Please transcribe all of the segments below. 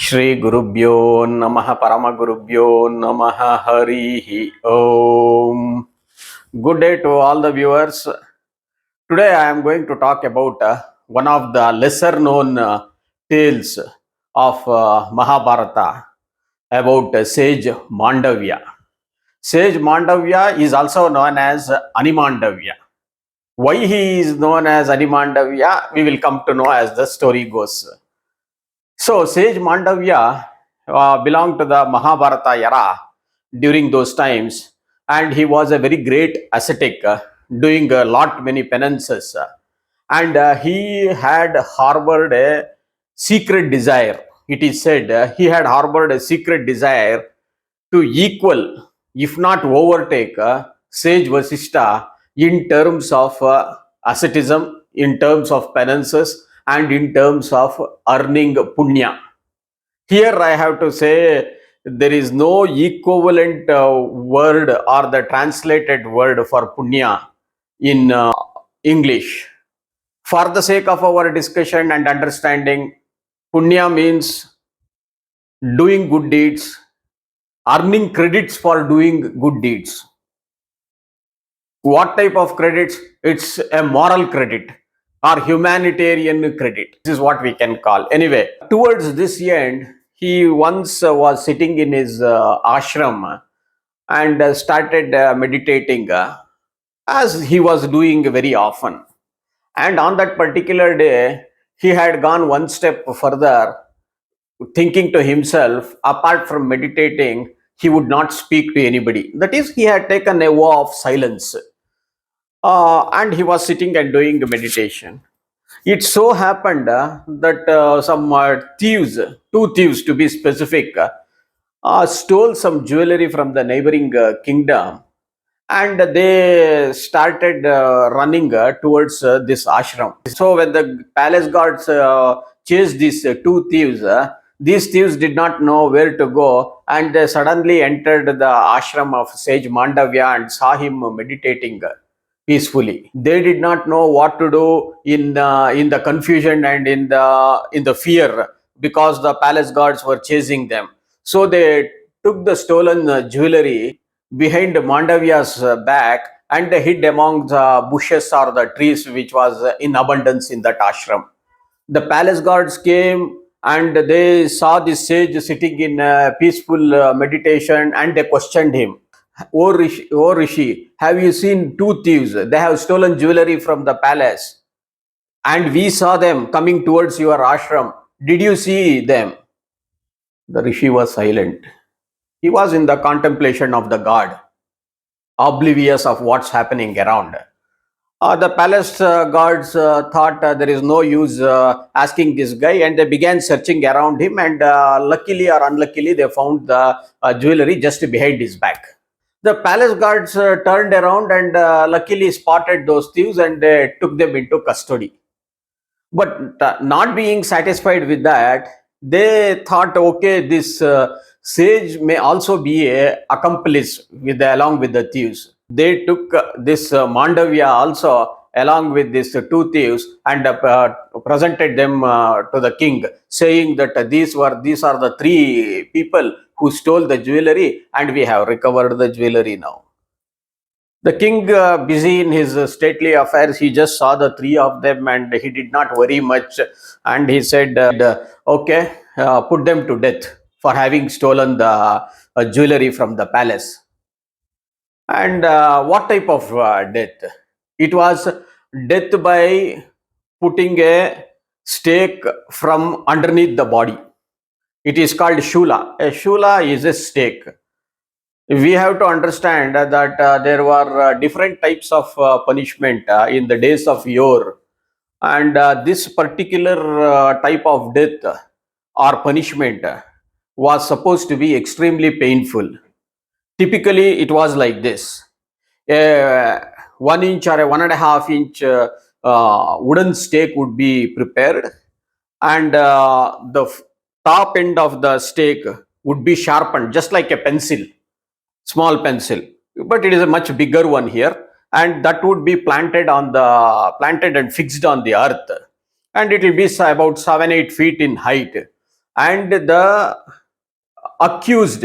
Shri Gurubhyo Namaha Paramagurubhyo Namaha Harihi Om. Good day to all the viewers. Today I am going to talk about one of the lesser known tales of Mahabharata about Sage Mandavya. Sage Mandavya is also known as Animandavya. Why he is known as Animandavya, we will come to know as the story goes. So, Sage Mandavya belonged to the Mahabharata era during those times, and he was a very great ascetic, doing a lot many penances, and he had harbored a secret desire. It is said he had harbored a secret desire to equal, if not overtake, Sage Vasishta in terms of asceticism, in terms of penances, and in terms of earning punya. Here I have to say there is no equivalent word or the translated word for punya in English. For the sake of our discussion and understanding, punya means doing good deeds, earning credits for doing good deeds. What type of credits? It's a moral credit or humanitarian credit. This is what we can call. Anyway, towards this end, he once was sitting in his ashram and started meditating as he was doing very often. And on that particular day, he had gone one step further, thinking to himself, apart from meditating, he would not speak to anybody. That is, he had taken a vow of silence. And he was sitting and doing meditation. It so happened that some thieves, two thieves to be specific, stole some jewelry from the neighboring kingdom, and they started running towards this ashram. So when the palace guards chased these two thieves, these thieves did not know where to go, and they suddenly entered the ashram of Sage Mandavya and saw him meditating peacefully. They did not know what to do in the confusion and in the fear, because the palace guards were chasing them. So they took the stolen jewelry behind Mandavya's back and they hid among the bushes or the trees which was in abundance in that ashram. The palace guards came and they saw this sage sitting in peaceful meditation, and they questioned him. Oh Rishi, have you seen two thieves? They have stolen jewelry from the palace, and we saw them coming towards your ashram. Did you see them? The Rishi was silent. He was in the contemplation of the god, oblivious of what's happening around. The palace guards thought there is no use asking this guy, and they began searching around him, and luckily or unluckily, they found the jewelry just behind his back. The palace guards turned around and luckily spotted those thieves, and they took them into custody. But not being satisfied with that, they thought, okay, this sage may also be a accomplice along with the thieves. They took this Mandavya also along with these two thieves and presented them to the king, saying that these are the three people who stole the jewelry, and we have recovered the jewelry now. The king, busy in his stately affairs, he just saw the three of them and he did not worry much. And he said, okay, put them to death for having stolen the jewelry from the palace. And what type of death? It was death by putting a stake from underneath the body. It is called shula. A shula is a stake. We have to understand that there were different types of punishment in the days of yore, and this particular type of death or punishment was supposed to be extremely painful. Typically, it was like this: a 1 inch or a 1.5 inch wooden stake would be prepared, and the top end of the stake would be sharpened just like a pencil, small pencil, but it is a much bigger one here, and that would be planted and fixed on the earth, and it will be about 7-8 feet in height, and the accused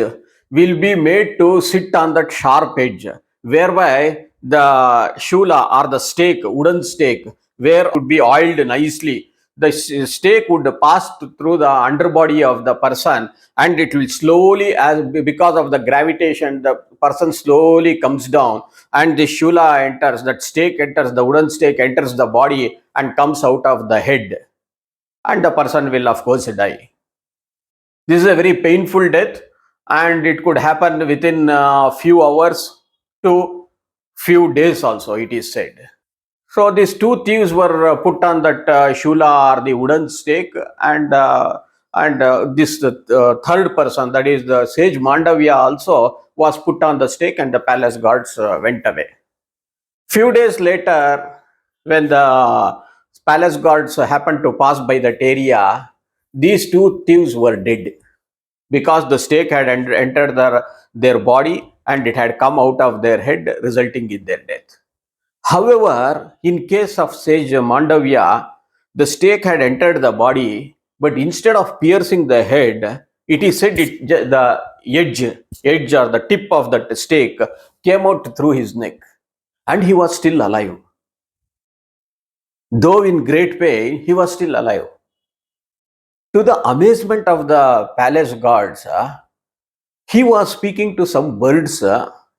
will be made to sit on that sharp edge, whereby the shula or the stake, wooden stake, where would be oiled nicely. The stake would pass through the underbody of the person, and it will slowly, as because of the gravitation, the person slowly comes down, and the shula enters, that stake enters, the wooden stake enters the body and comes out of the head, and the person will of course die. This is a very painful death, and it could happen within a few hours to few days also, it is said. So these two thieves were put on that shula or the wooden stake, and this third person, that is the Sage Mandavya, also was put on the stake, and the palace guards went away. Few days later, when the palace guards happened to pass by that area, these two thieves were dead, because the stake had entered their body and it had come out of their head, resulting in their death. However, in case of Sage Mandavya, the stake had entered the body, but instead of piercing the head, it is said the edge or the tip of that stake came out through his neck, and he was still alive. Though in great pain, he was still alive. To the amazement of the palace guards, he was speaking to some birds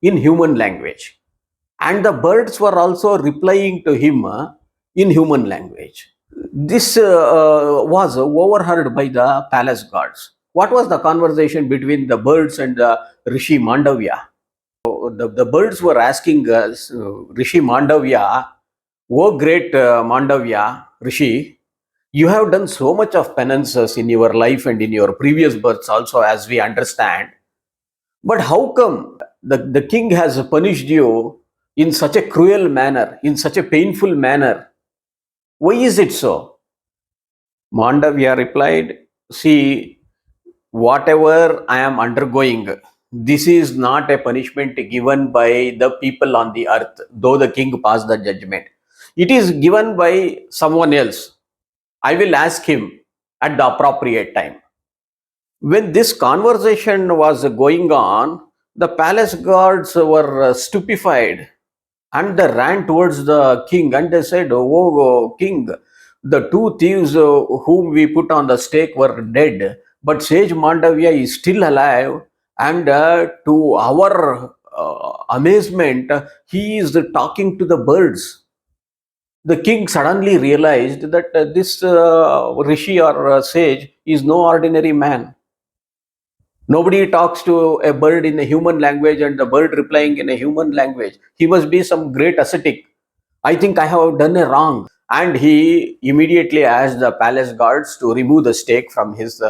in human language, and the birds were also replying to him in human language. This was overheard by the palace guards. What was the conversation between the birds and Rishi Mandavya? The birds were asking Rishi Mandavya, "Oh, great Mandavya, Rishi, you have done so much of penances in your life and in your previous births also, as we understand. But how come the king has punished you in such a cruel manner, in such a painful manner? Why is it so?" Mandavya replied, "See, whatever I am undergoing, this is not a punishment given by the people on the earth, though the king passed the judgment. It is given by someone else. I will ask him at the appropriate time." When this conversation was going on, the palace guards were stupefied, and they ran towards the king and they said, "Oh, king, the two thieves whom we put on the stake were dead, but Sage Mandavya is still alive, and to our amazement, he is talking to the birds." The king suddenly realized that this rishi or sage is no ordinary man. Nobody talks to a bird in a human language and the bird replying in a human language. He must be some great ascetic. I think I have done a wrong. And he immediately asked the palace guards to remove the stake from his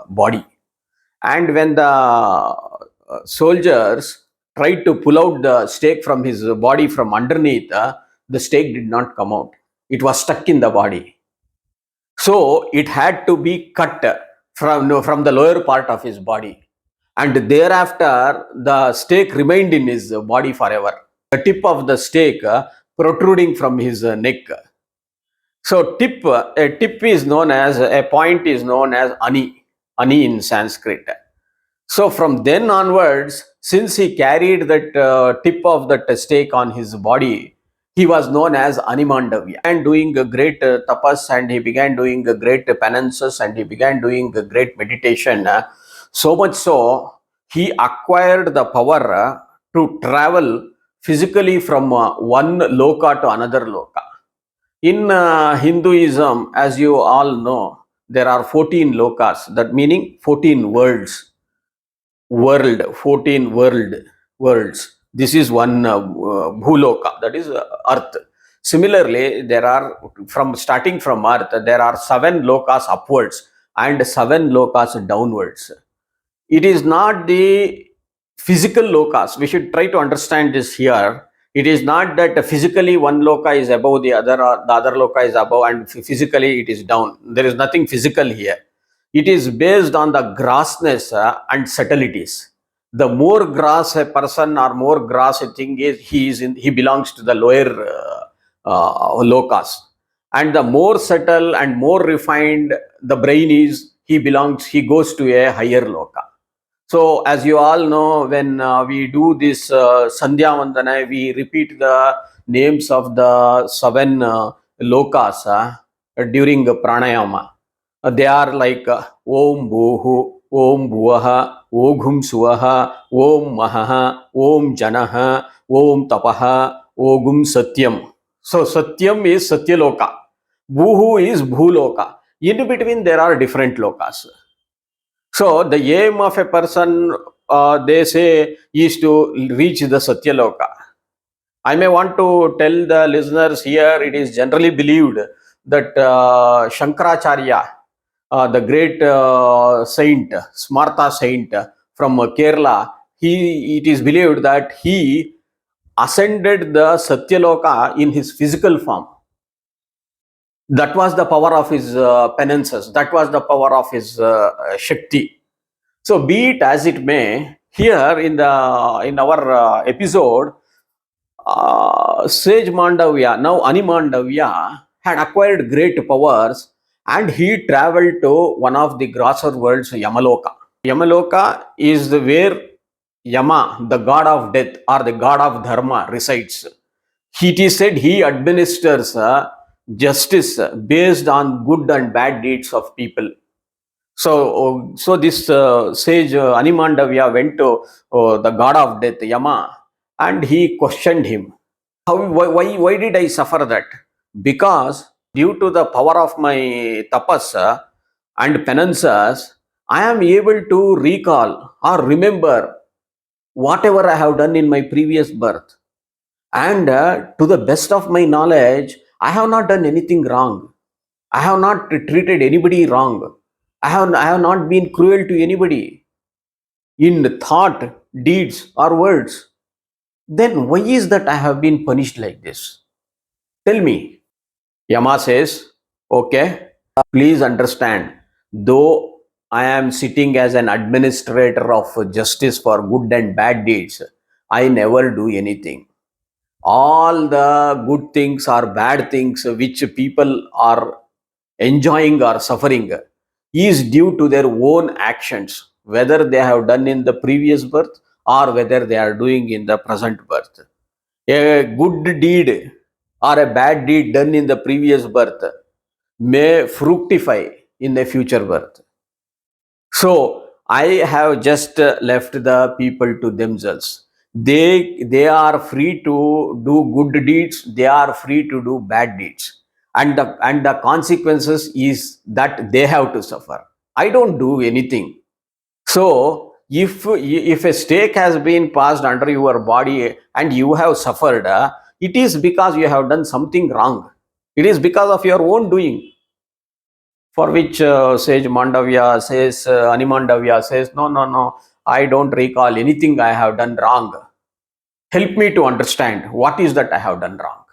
body. And when the soldiers tried to pull out the stake from his body from underneath, the stake did not come out. It was stuck in the body. So it had to be cut from the lower part of his body. And thereafter, the stake remained in his body forever. The tip of the stake protruding from his neck. So a tip is known as, a point is known as ani in Sanskrit. So from then onwards, since he carried that tip of that stake on his body, he was known as Animandavya, and doing a great tapas, and he began doing great penances, and he began doing great meditation. So much so, he acquired the power to travel physically from one loka to another loka. In Hinduism, as you all know, there are 14 lokas, that meaning 14 worlds. 14 worlds. This is one bhuloka, that is earth. Similarly, there are, from starting from earth, there are 7 lokas upwards and 7 lokas downwards. It is not the physical lokas. We should try to understand this here. It is not that physically one loka is above the other, or the other loka is above, and physically it is down. There is nothing physical here. It is based on the grossness and subtleties. The more gross a person or more gross a thing is, he belongs to the lower lokas. And the more subtle and more refined the brain is, he goes to a higher loka. So, as you all know, when we do this Sandhya Vandana, we repeat the names of the seven lokas during pranayama. They are like Om Bhuhu, Om Bhuvaha, Oghum Suvaha, Om Mahaha, Om Janaha, Om Tapaha, Ogum Satyam. So, Satyam is Satyaloka. Bhuhu is Bhuloka. In between, there are different lokas. So the aim of a person, they say, is to reach the Satyaloka. I may want to tell the listeners here, it is generally believed that Shankaracharya, the great saint, Smartha saint from Kerala, it is believed that he ascended the Satyaloka in his physical form. That was the power of his penances. That was the power of his Shakti. So be it as it may, here in our episode, Sage Mandavya, now Animandavya, had acquired great powers, and he traveled to one of the grosser worlds, Yamaloka. Yamaloka is where Yama, the god of death or the god of dharma, resides. It is said he administers justice based on good and bad deeds of people. So this sage Animandavya went to the god of death, Yama, and he questioned him. Why did I suffer that? Because due to the power of my tapas and penances, I am able to recall or remember whatever I have done in my previous birth. And to the best of my knowledge, I have not done anything wrong. I have not treated anybody wrong. I have not been cruel to anybody in thought, deeds, or words. Then why is that I have been punished like this? Tell me. Yama says, okay, please understand, though I am sitting as an administrator of justice for good and bad deeds, I never do anything. All the good things or bad things which people are enjoying or suffering is due to their own actions, whether they have done in the previous birth or whether they are doing in the present birth. A good deed or a bad deed done in the previous birth may fructify in the future birth. So I have just left the people to themselves. They are free to do good deeds. They are free to do bad deeds, and the consequences is that they have to suffer. I don't do anything. So if a stake has been passed under your body and you have suffered, it is because you have done something wrong. It is because of your own doing. For which Sage Mandavya says, Animandavya says, no, no, no, I don't recall anything I have done wrong. Help me to understand what is that I have done wrong.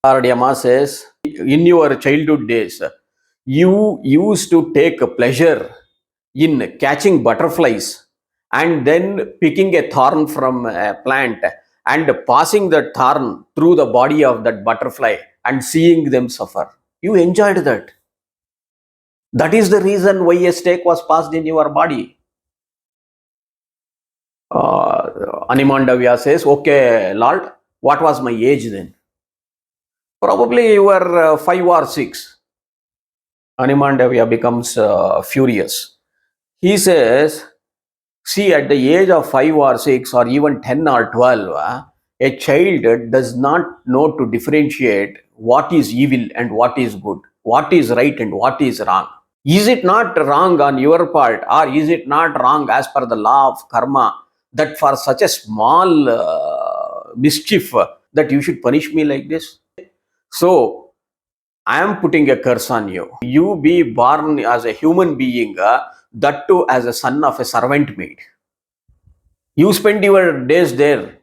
Lord Yama says, in your childhood days, you used to take pleasure in catching butterflies and then picking a thorn from a plant and passing that thorn through the body of that butterfly and seeing them suffer. You enjoyed that. That is the reason why a stake was passed in your body. Animandavya says, okay, Lord, what was my age then? Probably you were 5 or 6. Animandavya becomes furious. He says, see, at the age of 5 or 6 or even 10 or 12, a child does not know to differentiate what is evil and what is good, what is right and what is wrong. Is it not wrong on your part, or is it not wrong as per the law of karma that for such a small mischief that you should punish me like this? So, I am putting a curse on you. You be born as a human being, that too as a son of a servant maid. You spend your days there.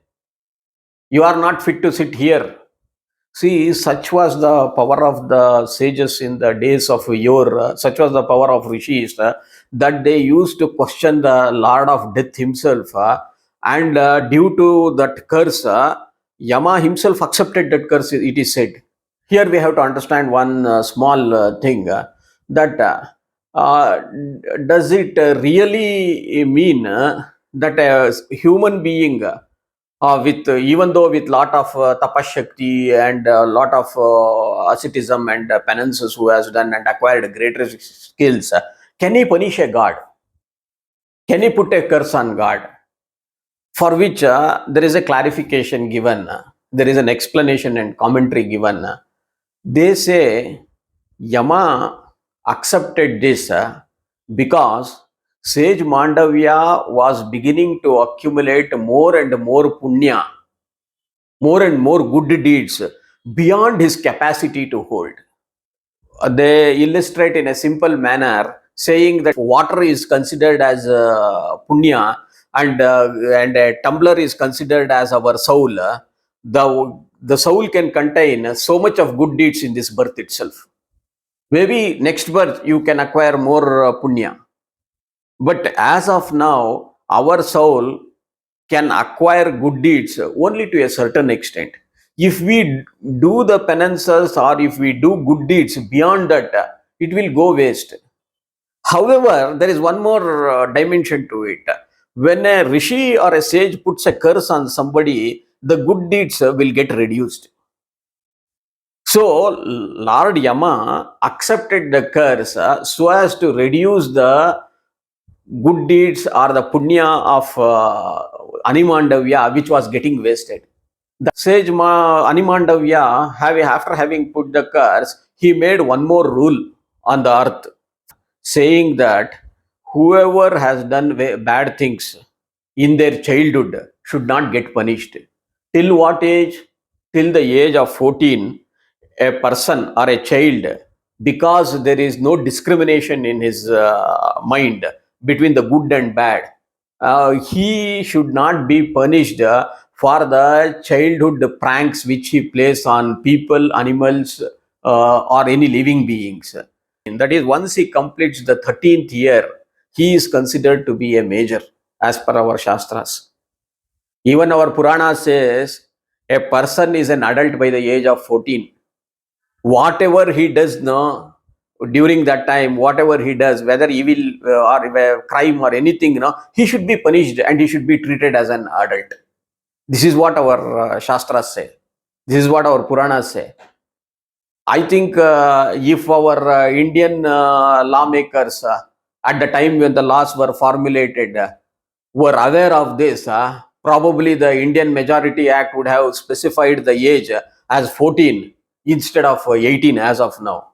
You are not fit to sit here. See, such was the power of the sages in the days of yore, such was the power of rishis, that they used to question the Lord of Death himself. And due to that curse, Yama himself accepted that curse, it is said. Here we have to understand one small thing, that uh, does it really mean that a human being with even though with lot of tapashakti and a lot of asceticism and penances who has done and acquired greater skills, can he punish a god? Can he put a curse on god? For which there is a clarification given, there is an explanation and commentary given. They say Yama accepted this because Sage Mandavya was beginning to accumulate more and more punya, more and more good deeds beyond his capacity to hold. They illustrate in a simple manner, saying that water is considered as punya, and a tumbler is considered as our soul. The soul can contain so much of good deeds in this birth itself. Maybe next birth you can acquire more punya. But as of now, our soul can acquire good deeds only to a certain extent. If we do the penances or if we do good deeds beyond that, it will go waste. However, there is one more dimension to it. When a rishi or a sage puts a curse on somebody, the good deeds will get reduced. So, Lord Yama accepted the curse so as to reduce the good deeds or the punya of Animandavya, which was getting wasted. The sage Animandavya, after having put the curse, he made one more rule on the earth, saying that whoever has done bad things in their childhood should not get punished. Till what age? Till the age of 14, a person or a child, because there is no discrimination in his mind between the good and bad, he should not be punished for the childhood pranks which he plays on people, animals, or any living beings. That is, once he completes the 13th year, he is considered to be a major as per our Shastras. Even our Purana says a person is an adult by the age of 14. Whatever he does now, during that time, whatever he does, whether evil or crime or anything, he should be punished and he should be treated as an adult. This is what our Shastras say. This is what our Puranas say. I think if our Indian lawmakers at the time when the laws were formulated were aware of this, probably the Indian Majority Act would have specified the age as 14 instead of 18 as of now.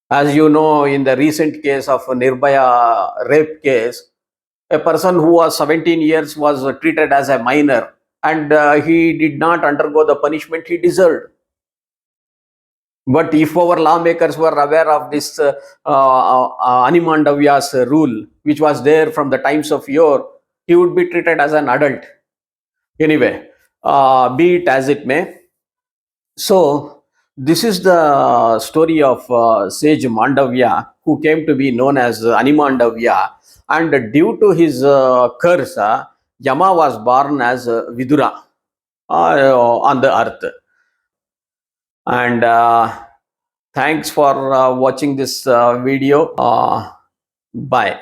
As you know, in the recent case of Nirbhaya rape case, a person who was 17 years was treated as a minor, and he did not undergo the punishment he deserved. But if our lawmakers were aware of this Animandavya's rule, which was there from the times of yore, he would be treated as an adult. Anyway, be it as it may. So, this is the story of Sage Mandavya, who came to be known as Animandavya. And due to his curse, Yama was born as Vidura on the earth. And thanks for watching this video. Bye.